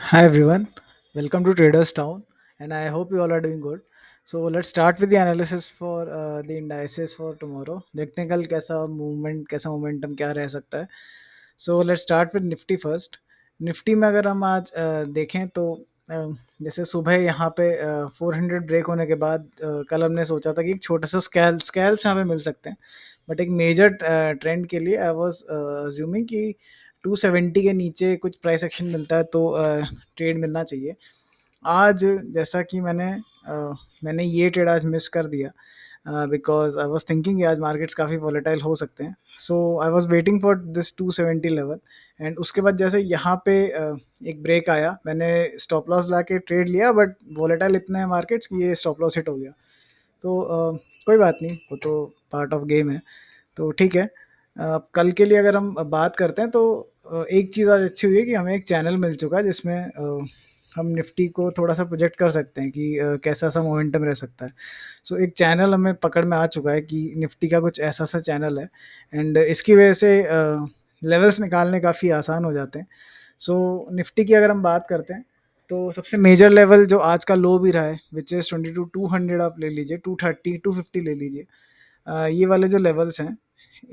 Hi everyone, welcome to Traders Town, and I hope you all are doing good. So let's start with the analysis for the indices for tomorrow. देखते हैं कल कैसा momentum क्या रह सकता है. So let's start with Nifty first. Nifty में अगर हम आज देखें तो जैसे सुबह यहाँ पे 400 ब्रेक होने के बाद कल हमने सोचा था कि एक छोटा सा स्कैल्प्स यहाँ पे मिल सकते हैं, बट एक मेजर ट्रेंड के लिए आई वाज अज्यूमिंग कि 270 के नीचे कुछ प्राइस एक्शन मिलता है तो ट्रेड मिलना चाहिए. आज जैसा कि मैंने ये ट्रेड आज मिस कर दिया बिकॉज आई वाज थिंकिंग आज मार्केट्स काफ़ी वॉलेटाइल हो सकते हैं. So I was waiting for this 270 level, and उसके बाद जैसे यहाँ पे एक ब्रेक आया, मैंने स्टॉप लॉस ला के ट्रेड लिया, बट वॉलेटाइल इतने हैं मार्केट्स कि ये स्टॉप लॉस हिट हो गया. तो कोई बात नहीं, वो तो पार्ट ऑफ गेम है. तो ठीक है. कल के लिए अगर हम बात करते हैं तो एक चीज़ आज अच्छी हुई है कि हमें एक चैनल मिल चुका है जिसमें हम निफ्टी को थोड़ा सा प्रोजेक्ट कर सकते हैं कि कैसा सा मोमेंटम रह सकता है. सो एक चैनल हमें पकड़ में आ चुका है कि निफ्टी का कुछ ऐसा सा चैनल है, एंड इसकी वजह से लेवल्स निकालने काफ़ी आसान हो जाते हैं. सो निफ्टी की अगर हम बात करते हैं तो सबसे मेजर लेवल जो आज का लो भी रहा है, विच इज़ 22 200, आप ले लीजिए, 230 250 ले लीजिए. ये वाले जो लेवल्स हैं,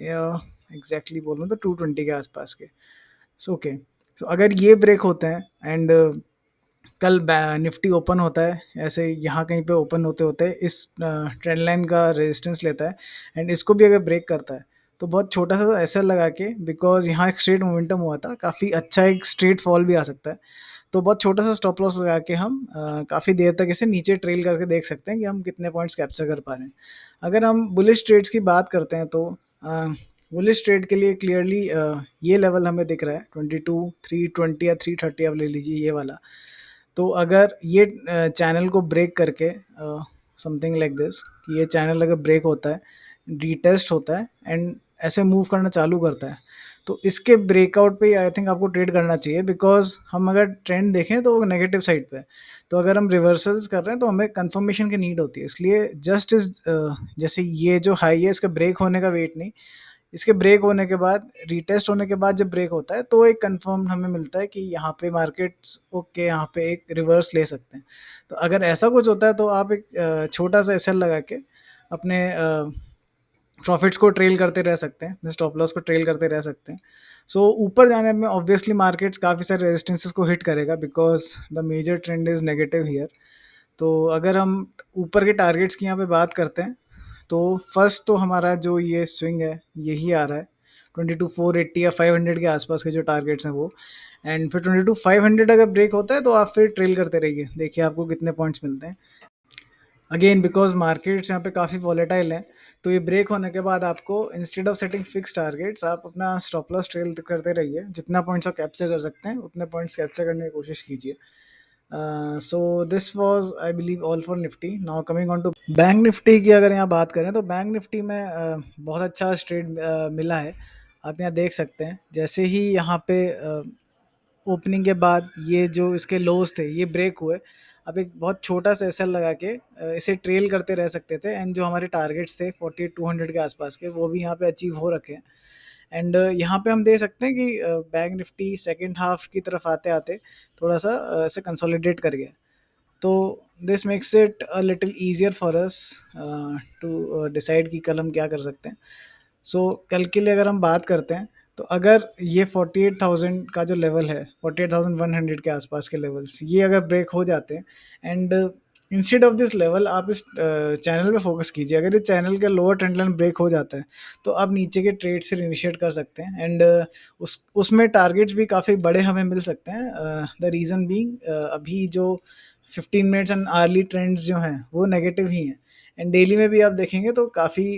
एग्जैक्टली बोलूँ तो 220 के आसपास के. So okay. सो अगर ये ब्रेक होते हैं एंड कल निफ्टी ओपन होता है ऐसे यहाँ कहीं पे ओपन होते होते इस ट्रेंड लाइन का रेजिस्टेंस लेता है, एंड इसको भी अगर ब्रेक करता है तो बहुत छोटा सा एसएल लगा के, बिकॉज यहाँ एक स्ट्रेट मोमेंटम हुआ था, काफ़ी अच्छा एक स्ट्रेट फॉल भी आ सकता है. तो बहुत छोटा सा स्टॉप लॉस लगा के हम काफ़ी देर तक इसे नीचे ट्रेल करके देख सकते हैं कि हम कितने पॉइंट्स कैप्चर कर पा रहे हैं. अगर हम बुलिश ट्रेड्स की बात करते हैं तो बुलिश ट्रेड के लिए क्लियरली ये लेवल हमें दिख रहा है 22 320 या 330, आप ले लीजिए ये वाला. तो अगर ये चैनल को ब्रेक करके समथिंग लाइक दिस, ये चैनल अगर ब्रेक होता है, रीटेस्ट होता है एंड ऐसे मूव करना चालू करता है, तो इसके ब्रेकआउट पे आई थिंक आपको ट्रेड करना चाहिए, बिकॉज हम अगर ट्रेंड देखें तो वो नेगेटिव साइड पे है. तो अगर हम रिवर्सल्स कर रहे हैं तो हमें कंफर्मेशन की नीड होती है, इसलिए जस्ट इज जैसे ये जो हाई है इसका ब्रेक होने का वेट नहीं, इसके ब्रेक होने के बाद, रीटेस्ट होने के बाद जब ब्रेक होता है तो एक कंफर्म हमें मिलता है कि यहाँ पे मार्केट्स ओके, यहाँ पे एक रिवर्स ले सकते हैं. तो अगर ऐसा कुछ होता है तो आप एक छोटा सा एसएल लगा के अपने प्रॉफिट्स को ट्रेल करते रह सकते हैं, स्टॉप लॉस को ट्रेल करते रह सकते हैं. सो ऊपर जाने में ऑब्वियसली मार्केट्स काफ़ी सारे रेजिस्टेंसेस को हिट करेगा, because the major trend is negative here. तो अगर हम ऊपर के टारगेट्स की यहाँ पे बात करते हैं तो फर्स्ट तो हमारा जो ये स्विंग है यही आ रहा है 22 480 या 500 के आसपास के जो टारगेट्स हैं वो. एंड फिर 22 500 अगर ब्रेक होता है तो आप फिर ट्रेल करते रहिए, देखिए आपको कितने पॉइंट्स मिलते हैं. अगेन बिकॉज मार्केट्स यहाँ पे काफ़ी वॉलेटाइल हैं, तो ये ब्रेक होने के बाद आपको instead of setting fix targets, आप अपना स्टॉप लॉस ट्रेल करते रहिए, जितना पॉइंट्स आप कैप्चर कर सकते हैं उतने पॉइंट्स कैप्चर करने की कोशिश कीजिए. So this was I believe all for Nifty. Now coming on to Bank Nifty की अगर यहाँ बात करें तो बैंक निफ्टी में बहुत अच्छा ट्रेड मिला है. आप यहाँ देख सकते हैं जैसे ही यहाँ पे ओपनिंग के बाद ये जो इसके लोज थे ये ब्रेक हुए, अब एक बहुत छोटा सा एसएल लगा के इसे ट्रेल करते रह सकते थे, एंड जो हमारे टारगेट्स थे 48 200 के आसपास के वो भी यहाँ पे अचीव हो रखे हैं. एंड यहाँ पे हम देख सकते हैं कि बैंक निफ्टी सेकेंड हाफ की तरफ आते आते थोड़ा सा ऐसे कंसोलिडेट कर गया. तो this makes it a little easier for us to decide कि कल हम क्या कर सकते हैं. सो कल के लिए अगर हम बात करते हैं तो अगर ये 48,000 का जो लेवल है, 48,100 के आसपास के लेवल्स, ये अगर ब्रेक हो जाते हैं, and instead of this level आप इस चैनल पे फोकस कीजिए. अगर ये चैनल का लोअर ट्रेंड लाइन ब्रेक हो जाता है तो आप नीचे के ट्रेड्स फिर इनिशिएट कर सकते हैं, एंड उसमें टारगेट्स भी काफ़ी बड़े हमें मिल सकते हैं. द रीज़न बीइंग अभी जो 15 मिनट्स एंड आर्ली ट्रेंड्स जो हैं वो नेगेटिव ही हैं, एंड डेली में भी आप देखेंगे तो काफ़ी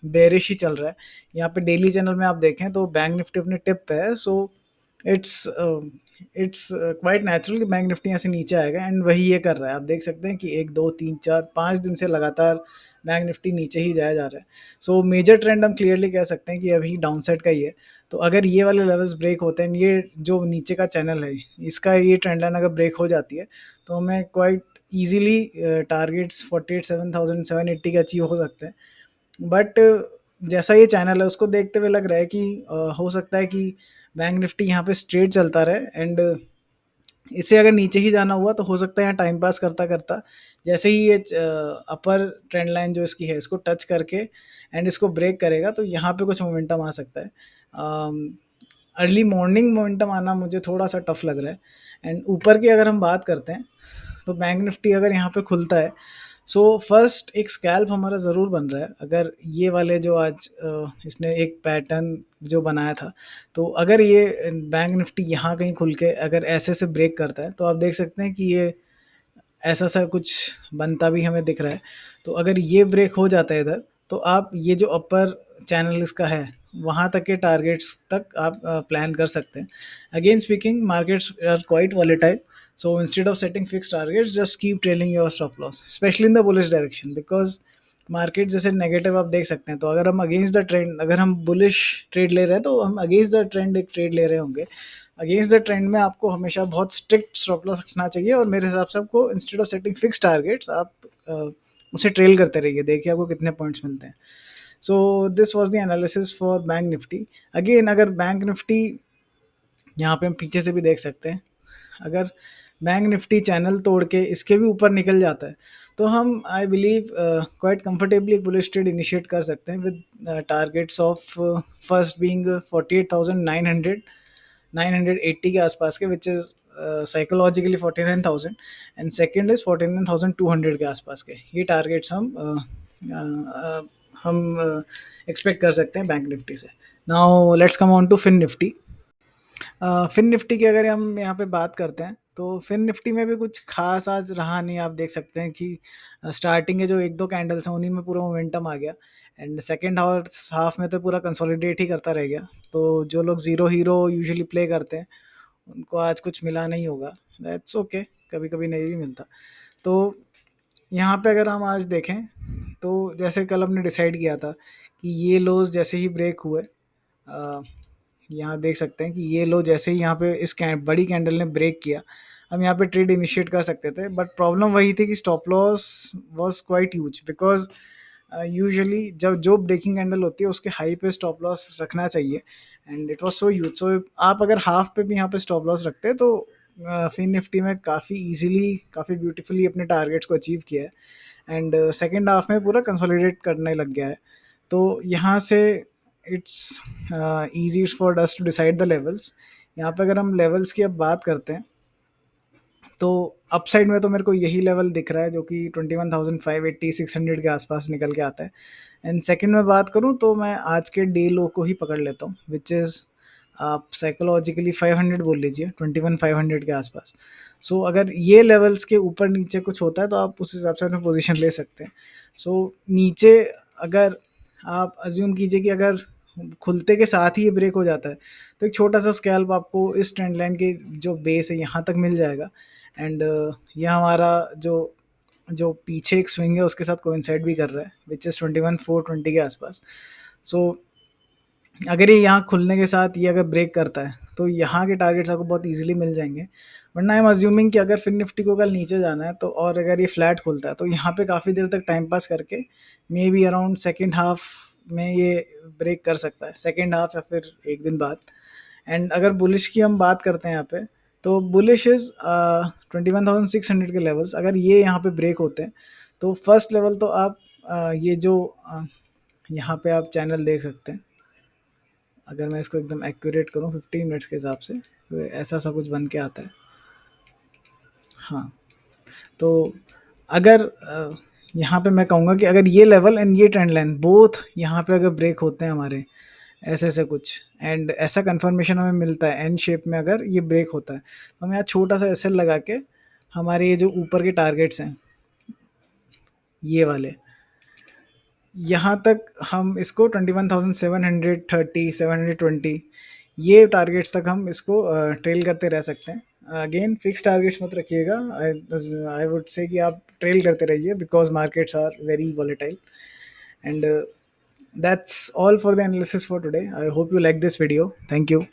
बेरिश ही चल रहा है. यहाँ पे डेली चैनल में आप देखें तो बैंक निफ्टी अपने टिप पे है. So it's it's quite natural कि बैंक निफ्टी यहाँ से नीचे आएगा, एंड वही ये कर रहा है. आप देख सकते हैं कि 1 2 3 4 5 दिन से लगातार बैंक निफ्टी नीचे ही जाया जा रहा है. सो मेजर ट्रेंड हम क्लियरली कह सकते हैं कि अभी डाउन साइड का ही है. तो अगर ये वाले लेवल्स ब्रेक होते हैं, ये जो नीचे का चैनल है इसका ये ट्रेंड लाइन अगर ब्रेक हो जाती है तो हमें क्वाइट ईजिली टारगेट्स 48 7,780 के अचीव हो सकते हैं. बट जैसा ये चैनल है उसको देखते हुए लग रहा है कि हो सकता है कि बैंक निफ्टी यहाँ पे स्ट्रेट चलता रहे, एंड इससे अगर नीचे ही जाना हुआ तो हो सकता है यहाँ टाइम पास करता करता जैसे ही ये अपर ट्रेंड लाइन जो इसकी है इसको टच करके एंड इसको ब्रेक करेगा तो यहाँ पे कुछ मोमेंटम आ सकता है। अर्ली मॉर्निंग मोमेंटम आना मुझे थोड़ा सा टफ लग रहा है। एंड ऊपर की अगर हम बात करते हैं तो बैंक निफ्टी अगर यहाँ पे खुलता है, सो फर्स्ट एक स्कैल्प हमारा ज़रूर बन रहा है। अगर ये वाले जो आज इसने एक पैटर्न जो बनाया था, तो अगर ये बैंक निफ्टी यहाँ कहीं खुल के अगर ऐसे से ब्रेक करता है तो आप देख सकते हैं कि ये ऐसा सा कुछ बनता भी हमें दिख रहा है। तो अगर ये ब्रेक हो जाता है इधर, तो आप ये जो अपर चैनल इसका है वहाँ तक के टारगेट्स तक आप प्लान कर सकते हैं। Again speaking, markets are quite volatile, so instead of setting fixed targets, just keep trailing your stop loss, especially in the bullish direction, because market जैसे नेगेटिव आप देख सकते हैं, तो अगर हम अगेंस्ट द ट्रेंड, अगर हम बुलिश ट्रेड ले रहे हैं तो हम अगेंस्ट द ट्रेंड एक ट्रेड ले रहे होंगे। अगेंस्ट द ट्रेंड में आपको हमेशा बहुत स्ट्रिक्ट स्टॉप लॉस रखना चाहिए, और मेरे हिसाब से आपको instead of setting fix targets आप उसे ट्रेल करते रहिए, देखिए आपको कितने पॉइंट्स मिलते हैं। So this was the analysis for bank Nifty. Again अगर बैंक निफ्टी यहाँ पे हम पीछे से भी देख सकते हैं, अगर बैंक निफ्टी चैनल तोड़ के इसके भी ऊपर निकल जाता है तो हम आई बिलीव क्वाइट कंफर्टेबली एक बुलिश ट्रेड इनिशिएट कर सकते हैं with targets of first being 48,900 980 के आसपास के, which is psychologically 49,000, and second is 49,200 के आसपास के। ये टारगेट्स हम एक्सपेक्ट कर सकते हैं बैंक निफ्टी से। Now let's come on to Fin Nifty. Fin Nifty की अगर हम यहाँ पे बात करते हैं तो फिन निफ्टी में भी कुछ खास आज रहा नहीं। आप देख सकते हैं कि स्टार्टिंग के जो एक दो कैंडल्स हैं उन्हीं में पूरा मोमेंटम आ गया, एंड सेकेंड हाफ में तो पूरा कंसोलिडेट ही करता रह गया। तो जो लोग ज़ीरो हीरो यूजुअली प्ले करते हैं उनको आज कुछ मिला नहीं होगा, दैट्स ओके, कभी कभी नहीं भी मिलता। तो यहाँ पे अगर हम आज देखें तो जैसे कल हमने डिसाइड किया था कि ये लोज जैसे ही ब्रेक हुए, यहाँ देख सकते हैं कि ये लो जैसे ही यहाँ पे इस बड़ी कैंडल ने ब्रेक किया, हम यहाँ पे ट्रेड इनिशिएट कर सकते थे। बट प्रॉब्लम वही थी कि stop loss was quite huge, because usually जब जो ब्रेकिंग कैंडल होती है उसके हाई पे स्टॉप लॉस रखना चाहिए, and it was so huge. So आप अगर हाफ पे भी यहाँ पे स्टॉप लॉस रखते हैं तो फिन निफ्टी में काफ़ी इजीली, काफ़ी ब्यूटीफुली अपने टारगेट्स को अचीव किया है, एंड सेकेंड हाफ में पूरा कंसोलिडेट करने लग गया है। तो यहाँ से it's easy for us to decide the levels. यहाँ पे अगर हम लेवल्स की अब बात करते हैं तो अपसाइड में तो मेरे को यही लेवल दिख रहा है जो कि 21,580 600 के आसपास निकल के आता है। एंड सेकंड में बात करूँ तो मैं आज के डे लो को ही पकड़ लेता हूँ, विच इज़ आप साइकोलॉजिकली 500 बोल लीजिए, 21,500 के आसपास। सो अगर ये लेवल्स के ऊपर नीचे कुछ होता है तो आप उस हिसाब से अपनी पोजीशन ले सकते हैं। सो नीचे अगर आप अज्यूम कीजिए कि अगर खुलते के साथ ही ये ब्रेक हो जाता है तो एक छोटा सा स्कैल्प आपको इस ट्रेंड लाइन के जो बेस है यहाँ तक मिल जाएगा, एंड यह हमारा जो जो पीछे एक स्विंग है उसके साथ कोइंसाइड भी कर रहा है, विच इज़ 21,420 के आसपास। सो अगर ये यहाँ खुलने के साथ ये अगर ब्रेक करता है तो यहाँ के टारगेट्स आपको बहुत इजीली मिल जाएंगे। वरना आई एम अज्यूमिंग कि अगर फिर निफ्टी को कल नीचे जाना है तो, और अगर ये फ्लैट खुलता है तो यहाँ पे काफ़ी देर तक टाइम पास करके may be around second half में ये ब्रेक कर सकता है, सेकेंड हाफ या फिर एक दिन बाद। एंड अगर बुलिश की हम बात करते हैं यहाँ पे, तो बुलिश इज़ 21,600 के लेवल्स, अगर ये यहाँ पे ब्रेक होते हैं तो फर्स्ट लेवल तो आप ये जो यहाँ पे आप चैनल देख सकते हैं, अगर मैं इसको एकदम एक्यूरेट करूँ 15 मिनट्स के हिसाब से तो ऐसा सा कुछ बन के आता है। हाँ, तो अगर यहाँ पे मैं कहूँगा कि अगर ये लेवल एंड ये ट्रेंड लाइन बोथ यहाँ पे अगर ब्रेक होते हैं हमारे ऐसे ऐसे कुछ, एंड ऐसा कंफर्मेशन हमें मिलता है एन शेप में, अगर ये ब्रेक होता है तो हम यहाँ छोटा सा एस एल लगा के हमारे ये जो ऊपर के टारगेट्स हैं ये वाले, यहाँ तक हम इसको 21,730 720 ये टारगेट्स तक हम इसको ट्रेल करते रह सकते हैं। अगेन फिक्स टारगेट्स मत रखिएगा, आई वुड से कि आप ट्रेल करते रहिए because markets are very volatile. And that's all for the analysis for today. I hope you like this video. Thank you.